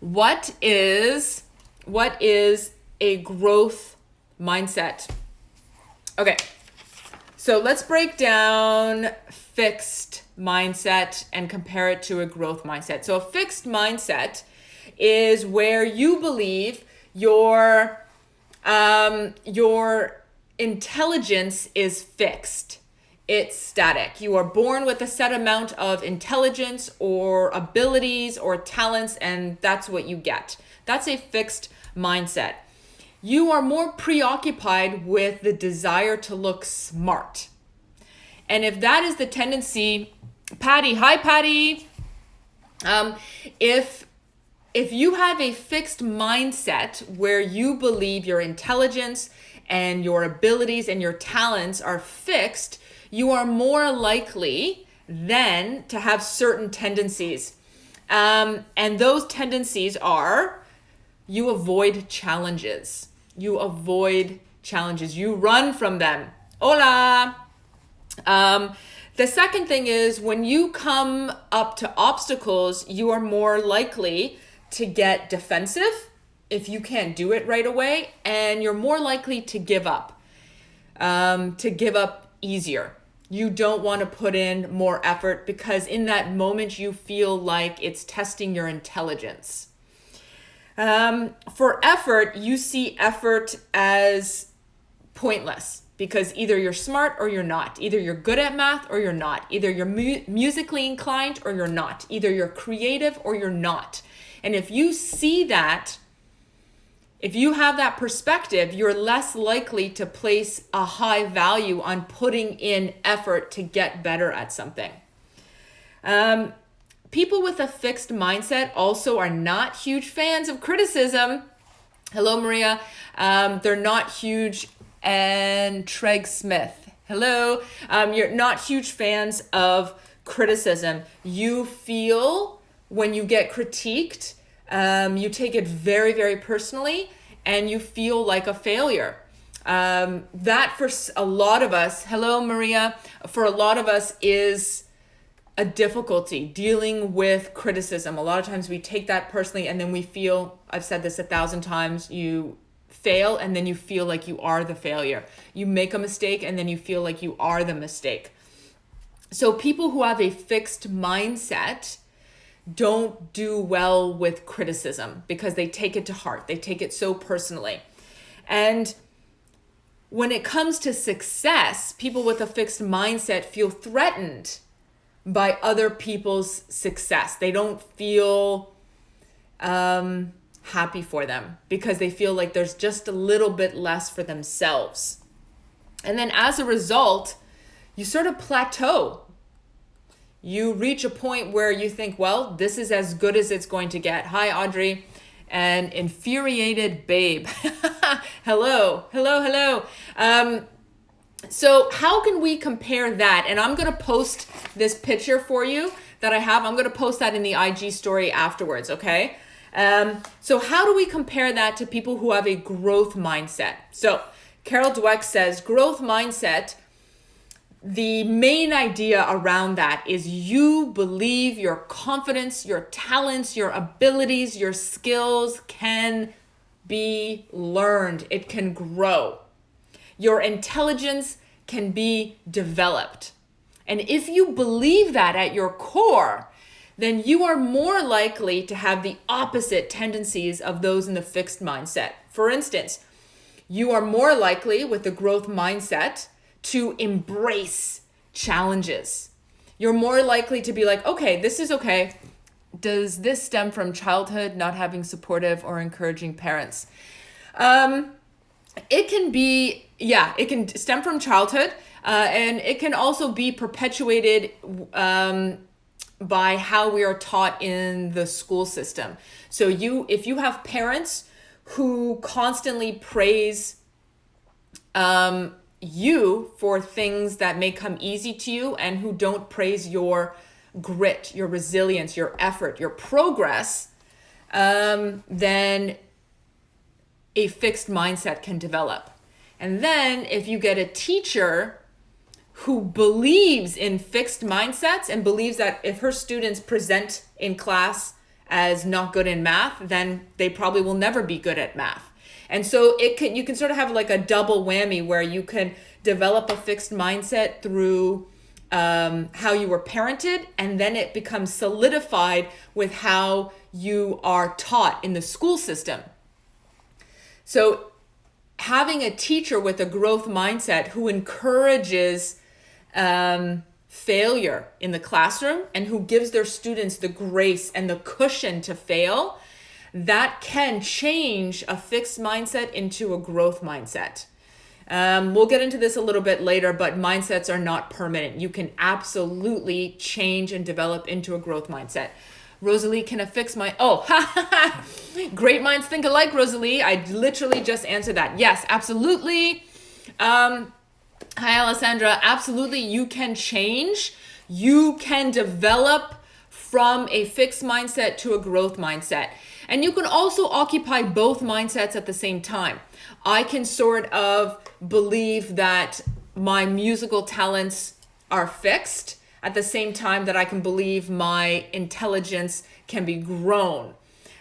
What is a growth mindset? Okay, so let's break down fixed mindset and compare it to a growth mindset. So a fixed mindset is where you believe your intelligence is fixed. It's static. You are born with a set amount of intelligence or abilities or talents, and that's what you get. That's a fixed mindset. You are more preoccupied with the desire to look smart. And if that is the tendency, Patty, hi Patty. If you have a fixed mindset where you believe your intelligence and your abilities and your talents are fixed, you are more likely then to have certain tendencies. And those tendencies are, you avoid challenges. You run from them. Hola! The second thing is, when you come up to obstacles, you are more likely to get defensive if you can't do it right away, and you're more likely to give up easier. You don't want to put in more effort because in that moment you feel like it's testing your intelligence. For effort, you see effort as pointless because either you're smart or you're not. Either you're good at math or you're not. Either you're musically inclined or you're not. Either you're creative or you're not. And if you see that, if you have that perspective, you're less likely to place a high value on putting in effort to get better at something. People with a fixed mindset also are not huge fans of criticism. Hello, Maria. They're not huge. And Treg Smith. Hello. You're not huge fans of criticism. You feel when you get critiqued, you take it very, very personally, and you feel like a failure. That for a lot of us, hello Maria, for a lot of us is a difficulty dealing with criticism. A lot of times we take that personally, and then we feel, I've said this 1,000 times, you fail and then you feel like you are the failure. You make a mistake and then you feel like you are the mistake. So people who have a fixed mindset don't do well with criticism because they take it to heart. They take it so personally. And when it comes to success, people with a fixed mindset feel threatened by other people's success. They don't feel happy for them because they feel like there's just a little bit less for themselves. And then as a result, you sort of plateau. You reach a point where you think, well, this is as good as it's going to get. Hi, Audrey. An infuriated babe. Hello. So how can we compare that? And I'm going to post this picture for you that I have. I'm going to post that in the IG story afterwards, okay? So how do we compare that to people who have a growth mindset? So Carol Dweck says, growth mindset, the main idea around that is you believe your confidence, your talents, your abilities, your skills can be learned. It can grow. Your intelligence can be developed. And if you believe that at your core, then you are more likely to have the opposite tendencies of those in the fixed mindset. For instance, you are more likely with the growth mindset to embrace challenges. You're more likely to be like, okay, this is okay. Does this stem from childhood, not having supportive or encouraging parents? It can be, it can stem from childhood, and it can also be perpetuated by how we are taught in the school system. So if you have parents who constantly praise you for things that may come easy to you and who don't praise your grit, your resilience, your effort, your progress, then a fixed mindset can develop. And then if you get a teacher who believes in fixed mindsets and believes that if her students present in class as not good in math, then they probably will never be good at math. And so you can sort of have like a double whammy where you can develop a fixed mindset through how you were parented, and then it becomes solidified with how you are taught in the school system. So having a teacher with a growth mindset who encourages failure in the classroom and who gives their students the grace and the cushion to fail, that can change a fixed mindset into a growth mindset. We'll get into this a little bit later, but mindsets are not permanent. You can absolutely change and develop into a growth mindset. Rosalie, can a fixed mind? Oh, great minds think alike, Rosalie. I literally just answered that. Yes, absolutely. Hi, Alessandra. Absolutely, you can change. You can develop from a fixed mindset to a growth mindset. And you can also occupy both mindsets at the same time. I can sort of believe that my musical talents are fixed at the same time that I can believe my intelligence can be grown.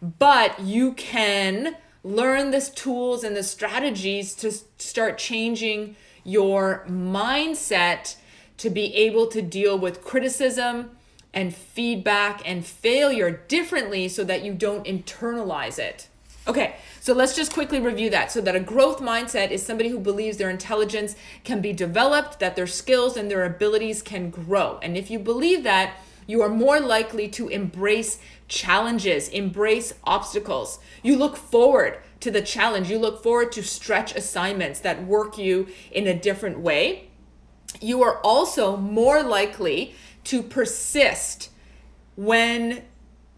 But you can learn the tools and the strategies to start changing your mindset to be able to deal with criticism and feedback and failure differently so that you don't internalize it. Okay, so let's just quickly review that. So that a growth mindset is somebody who believes their intelligence can be developed, that their skills and their abilities can grow. And if you believe that, you are more likely to embrace challenges, embrace obstacles. You look forward to the challenge. You look forward to stretch assignments that work you in a different way. You are also more likely to persist when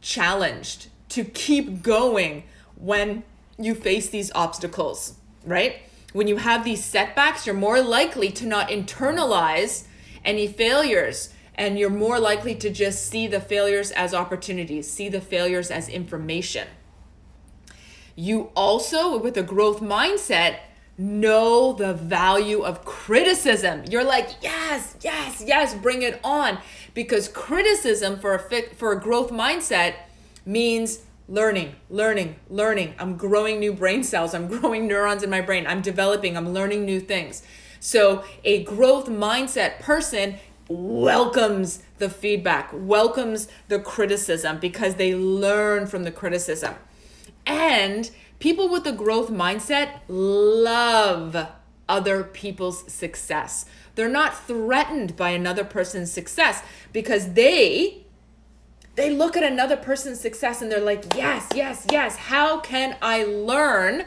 challenged, to keep going when you face these obstacles, right? When you have these setbacks, you're more likely to not internalize any failures, and you're more likely to just see the failures as opportunities, see the failures as information. You also, with a growth mindset, know the value of criticism. You're like, yes, yes, yes, bring it on. Because criticism for a growth mindset means learning. I'm growing new brain cells. I'm growing neurons in my brain. I'm developing. I'm learning new things. So a growth mindset person welcomes the feedback, welcomes the criticism because they learn from the criticism. And people with a growth mindset love other people's success. They're not threatened by another person's success because they look at another person's success and they're like, yes, yes, yes. How can I learn?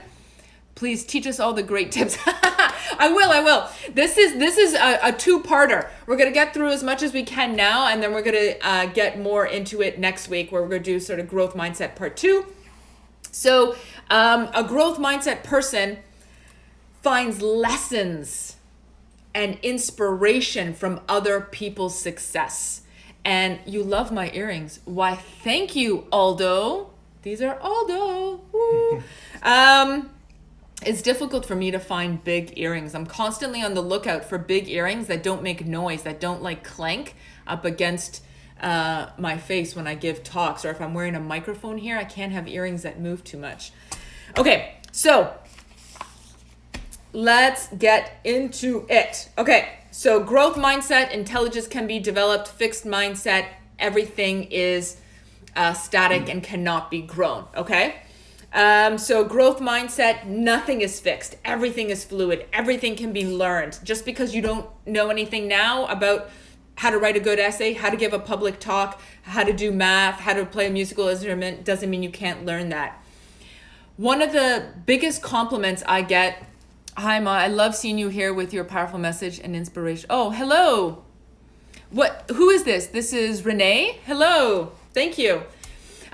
Please teach us all the great tips. I will. This is a two-parter. We're going to get through as much as we can now, and then we're going to get more into it next week where we're going to do sort of growth mindset part 2. So a growth mindset person finds lessons and inspiration from other people's success. And you love my earrings. Why, thank you, Aldo. These are Aldo. Woo. It's difficult for me to find big earrings. I'm constantly on the lookout for big earrings that don't make noise, that don't like clank up against my face when I give talks, or if I'm wearing a microphone here, I can't have earrings that move too much. Okay, so let's get into it. Okay, so growth mindset, intelligence can be developed, fixed mindset, everything is static and cannot be grown, okay? So growth mindset, nothing is fixed. Everything is fluid. Everything can be learned. Just because you don't know anything now about how to write a good essay, how to give a public talk, how to do math, how to play a musical instrument, doesn't mean you can't learn that. One of the biggest compliments I get, hi Ma, I love seeing you here with your powerful message and inspiration. Oh, hello. Who is this? This is Renee. Hello. Thank you.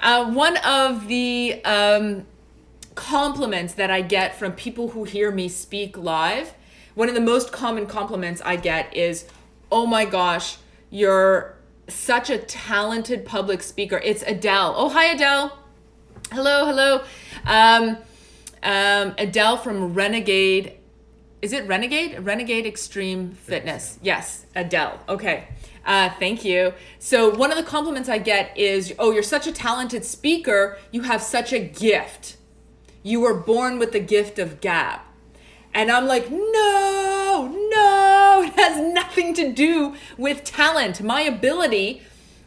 One of the compliments that I get from people who hear me speak live, one of the most common compliments I get is, oh my gosh, you're such a talented public speaker. It's Adele. Oh, hi, Adele. Hello. Adele from Renegade. Is it Renegade? Renegade Extreme Fitness. Yes, Adele. Okay. Thank you. So one of the compliments I get is, oh, you're such a talented speaker. You have such a gift. You were born with the gift of gab. And I'm like, no, it has nothing to do with talent. My ability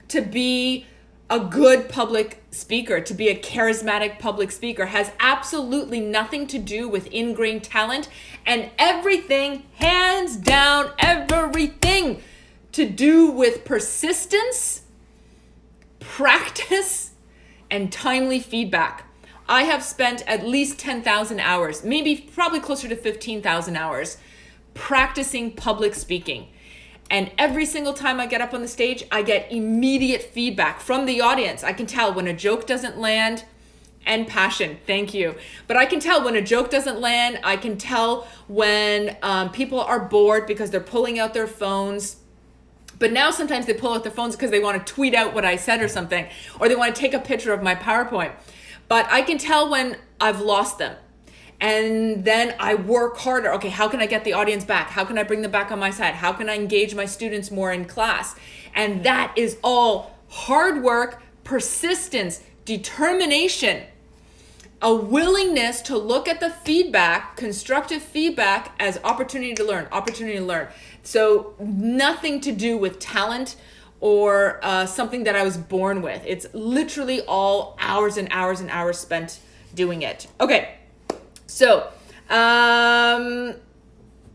to be a good public speaker, to be a charismatic public speaker, has absolutely nothing to do with ingrained talent, and everything, hands down, everything to do with persistence, practice, and timely feedback. I have spent at least 10,000 hours, probably closer to 15,000 hours, practicing public speaking. And every single time I get up on the stage, I get immediate feedback from the audience. I can tell when a joke doesn't land, and passion, thank you. But I can tell when a joke doesn't land. I can tell when people are bored because they're pulling out their phones. But now sometimes they pull out their phones because they want to tweet out what I said or something, or they want to take a picture of my PowerPoint. But I can tell when I've lost them. And then I work harder. Okay, how can I get the audience back? How can I bring them back on my side? How can I engage my students more in class? And that is all hard work, persistence, determination, a willingness to look at the feedback, constructive feedback, as opportunity to learn. So nothing to do with talent or something that I was born with. It's literally all hours and hours and hours spent doing it. Okay, so